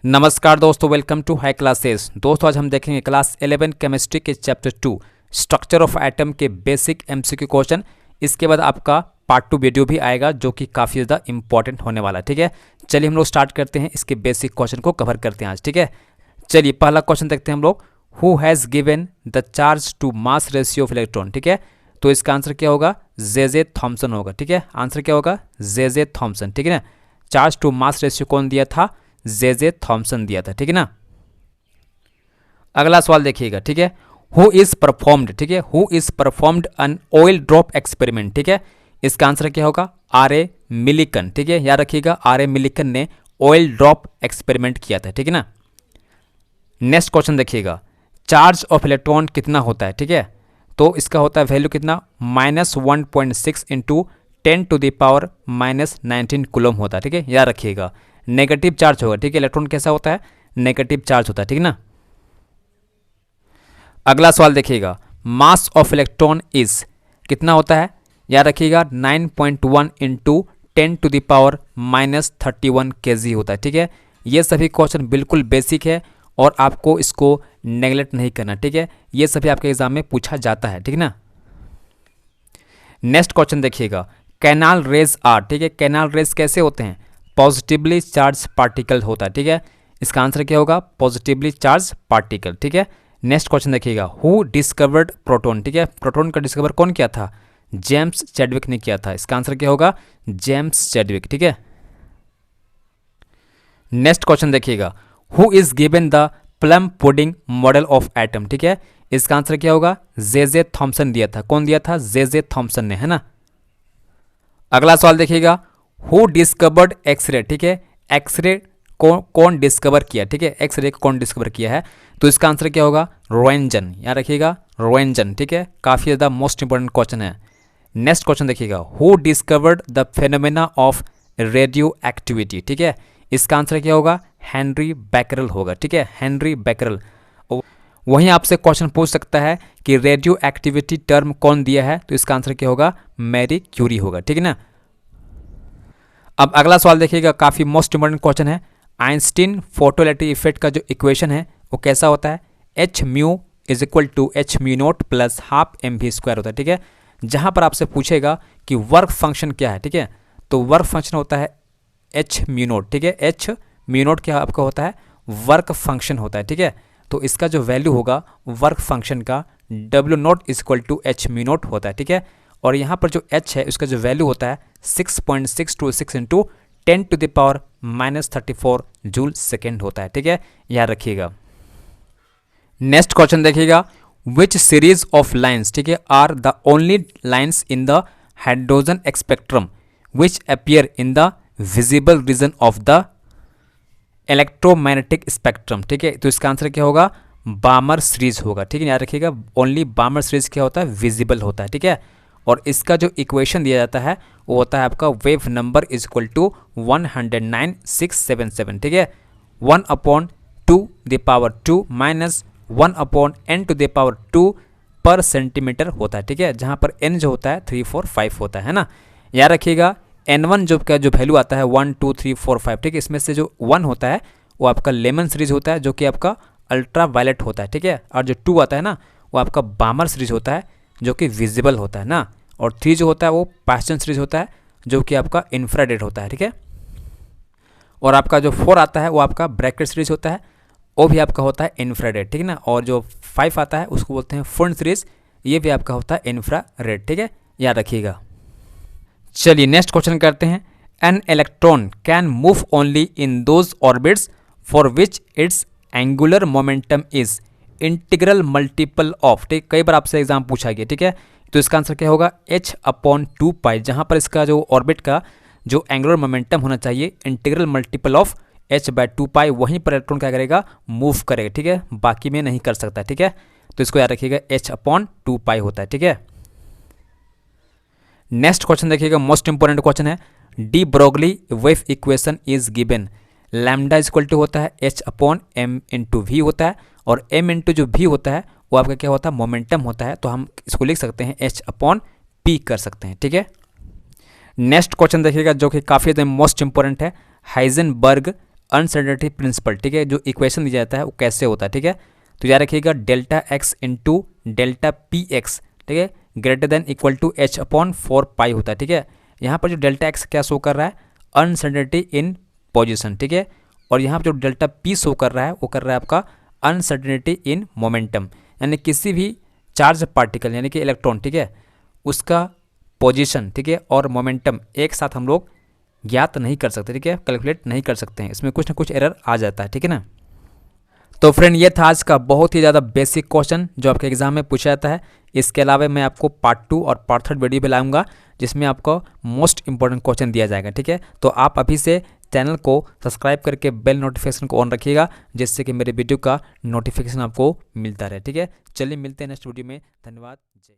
नमस्कार दोस्तों, welcome to high classes. दोस्तों आज हम देखेंगे क्लास 11 केमिस्ट्री के चैप्टर 2 स्ट्रक्चर ऑफ एटम के बेसिक एमसीक्यू क्वेश्चन। इसके बाद आपका पार्ट 2 वीडियो भी आएगा जो कि काफ़ी ज़्यादा इंपॉर्टेंट होने वाला है। ठीक है, चलिए हम लोग स्टार्ट करते हैं, इसके बेसिक क्वेश्चन को कवर करते हैं आज। ठीक है, चलिए पहला क्वेश्चन देखते हैं हम लोग। Who has given the charge to mass ratio of electron. ठीक है, तो इसका आंसर क्या होगा? जे थॉम्सन होगा। ठीक है, आंसर क्या होगा? J Thomson. ठीक है ना, चार्ज टू मास रेशियो कौन दिया था? जे थॉम्सन दिया था। ठीक है ना। अगला सवाल देखिएगा। ठीक है, हु इज परफॉर्म्ड। ठीक है, who is performed an oil drop experiment. ठीक है, इसका आंसर क्या होगा? आर.ए. मिलिकन। ठीक है, याद रखिएगा आर.ए. मिलिकन ने ऑयल ड्रॉप एक्सपेरिमेंट किया था। ठीक है ना। नेक्स्ट क्वेश्चन देखिएगा, चार्ज ऑफ इलेक्ट्रॉन कितना होता है? ठीक है, तो इसका होता है वैल्यू कितना? -1.6 इंटू 10⁻⁻19 कूलम होता है। ठीक है, याद रखिएगा नेगेटिव चार्ज होगा। ठीक है, इलेक्ट्रॉन कैसा होता है? नेगेटिव चार्ज होता है। ठीक है ना। अगला सवाल देखिएगा, मास ऑफ इलेक्ट्रॉन इज कितना होता है? याद रखिएगा 9.1 इंटू 10⁻31 kg होता है। ठीक है, ये सभी क्वेश्चन बिल्कुल बेसिक है और आपको इसको नेगलेक्ट नहीं करना। ठीक है, ये सभी आपके एग्जाम में पूछा जाता है। ठीक है ना। नेक्स्ट क्वेश्चन देखिएगा, कैनाल रेज आर। ठीक है, कैनाल रेज कैसे होते हैं? पॉजिटिवली चार्ज पार्टिकल होता है। ठीक है, इसका आंसर क्या होगा? Positively charge particle. ठीक है, नेक्स्ट क्वेश्चन देखिएगा, हु डिस्कवर्ड प्रोटॉन। ठीक है, प्रोटॉन का डिस्कवर कौन किया था? जेम्स चैडविक ने किया था। इसका आंसर क्या होगा? James Chadwick. ठीक है। नेक्स्ट क्वेश्चन देखिएगा, who is given the plum pudding model of atom. ठीक है, इसका आंसर क्या होगा? जे थॉम्सन दिया था। कौन दिया था? जे थॉम्सन ने, है ना। अगला सवाल देखिएगा, हु डिस्कवर्ड एक्सरे। ठीक है, एक्सरे कौन डिस्कवर किया? ठीक है, एक्सरे को कौन डिस्कवर किया है? तो इसका आंसर क्या होगा? रोएंजन। याद रखिएगा रोएंजन। ठीक है, काफ़ी ज़्यादा मोस्ट इंपॉर्टेंट क्वेश्चन है। नेक्स्ट क्वेश्चन देखिएगा, who discovered the phenomena of radio activity. ठीक है, इसका आंसर क्या होगा? हेनरी बैकरल होगा। ठीक है, हेनरी बैकरल। वहीं आपसे क्वेश्चन पूछ सकता है कि रेडियो एक्टिविटी टर्म कौन दिया है? तो इसका आंसर क्या होगा? मैरी क्यूरी होगा। ठीक है ना। अब अगला सवाल देखिएगा, काफ़ी मोस्ट इंपॉर्टेंट क्वेश्चन है। आइंस्टीन फोटोइलेक्ट्रिक इफेक्ट का जो इक्वेशन है वो कैसा होता है? H mu is equal to h mu naught plus half mv² होता है। ठीक है, जहाँ पर आपसे पूछेगा कि वर्क फंक्शन क्या है। ठीक है, तो वर्क फंक्शन होता है एच म्यू नोट। ठीक है, एच म्यू नोट क्या आपका होता है? वर्क फंक्शन होता है। ठीक है, तो इसका जो वैल्यू होगा वर्क फंक्शन का W0 is equal to h mu naught होता है। ठीक है, और यहाँ पर जो h है उसका जो वैल्यू होता है 6.626 इंटू 10⁻⁻34 जूल सेकेंड होता है। ठीक है, याद रखिएगा। नेक्स्ट क्वेश्चन देखिएगा, विच सीरीज ऑफ लाइन्स। ठीक है, are the only lines in the hydrogen spectrum which appear in the visible region of the electromagnetic spectrum. ठीक है, तो इसका आंसर क्या होगा? बामर सीरीज होगा। ठीक है, याद रखिएगा ओनली बामर सीरीज क्या होता है? विजिबल होता है। ठीक है, और इसका जो इक्वेशन दिया जाता है वो होता है आपका wave number is equal to 109,677। ठीक है, 1/2⁻² माइनस 1/n⁻² पर सेंटीमीटर होता है। ठीक है, जहाँ पर n जो होता है 3, 4, 5 होता है ना। याद रखिएगा n1 जो का जो वैल्यू आता है 1, 2, 3, 4, 5। ठीक है, इसमें से जो 1 होता है वो आपका लेमन सीरीज होता है जो कि आपका अल्ट्रा वायलेट होता है। ठीक है, और जो 2 आता है ना वो आपका बामर सीरीज होता है जो कि विजिबल होता है ना, और 3 जो होता है वो पैस्टन सीरीज होता है जो कि आपका इंफ्रारेड होता है। ठीक है, और आपका जो 4 आता है वो आपका ब्रैकेट सीरीज होता है, वो भी आपका होता है इंफ्रारेड। ठीक है ना, और जो 5 आता है उसको बोलते हैं फुन सीरीज, ये भी आपका होता है इंफ्रारेड। ठीक है, याद रखिएगा। चलिए नेक्स्ट क्वेश्चन करते हैं, an electron can move only in those orbits for which it's angular momentum is integral multiple of. ठीक, कई बार आपसे एग्जाम पूछा गया। ठीक है, तो इसका आंसर क्या होगा? h/2π, जहाँ पर इसका जो ऑर्बिट का जो एंगुलर मोमेंटम होना चाहिए इंटीग्रल मल्टीपल ऑफ h/2π, वहीं पर इलेक्ट्रॉन क्या करेगा? मूव करेगा। ठीक है, बाकी में नहीं कर सकता। ठीक है, तो इसको याद रखिएगा h/2π होता है। ठीक है। नेक्स्ट क्वेश्चन देखिएगा, मोस्ट इंपोर्टेंट क्वेश्चन है, de Broglie wave equation is given. Lambda is equal to होता है h/m/v होता है, और m इंटू जो v होता है वो आपका क्या होता है? मोमेंटम होता है, तो हम इसको लिख सकते हैं h/p कर सकते हैं। ठीक है। नेक्स्ट क्वेश्चन देखिएगा जो कि काफ़ी मोस्ट इंपॉर्टेंट है, हाइजेनबर्ग अनसर्टेनिटी प्रिंसिपल, ठीक है, जो इक्वेशन दिया जाता है वो कैसे होता है, ठीक है। तो याद रखिएगा delta x into delta p x, ठीक है, greater than equal to h upon 4 pi होता है, ठीक है। यहाँ पर जो डेल्टा एक्स क्या शो कर रहा है, अनसर्टेनिटी इन पोजिशन, ठीक है, और यहाँ पर जो डेल्टा पी शो कर रहा है वो कर रहा है आपका अनसर्टेनिटी इन मोमेंटम, यानी किसी भी चार्ज पार्टिकल यानी कि इलेक्ट्रॉन, ठीक है, उसका पोजीशन, ठीक है, और मोमेंटम एक साथ हम लोग ज्ञात नहीं कर सकते, ठीक है, कैलकुलेट नहीं कर सकते हैं, इसमें कुछ ना कुछ एरर आ जाता है, ठीक है ना। तो फ्रेंड ये था आज का बहुत ही ज़्यादा बेसिक क्वेश्चन जो आपके एग्जाम में पूछा जाता है। इसके अलावा मैं आपको पार्ट 2 और पार्ट 3 वीडियो भी लाऊंगा जिसमें आपको मोस्ट इंपॉर्टेंट क्वेश्चन दिया जाएगा, ठीक है। तो आप अभी से चैनल को सब्सक्राइब करके बेल नोटिफिकेशन को ऑन रखिएगा जिससे कि मेरे वीडियो का नोटिफिकेशन आपको मिलता रहे, ठीक है। चलिए मिलते हैं नेक्स्ट वीडियो में, धन्यवाद, जय।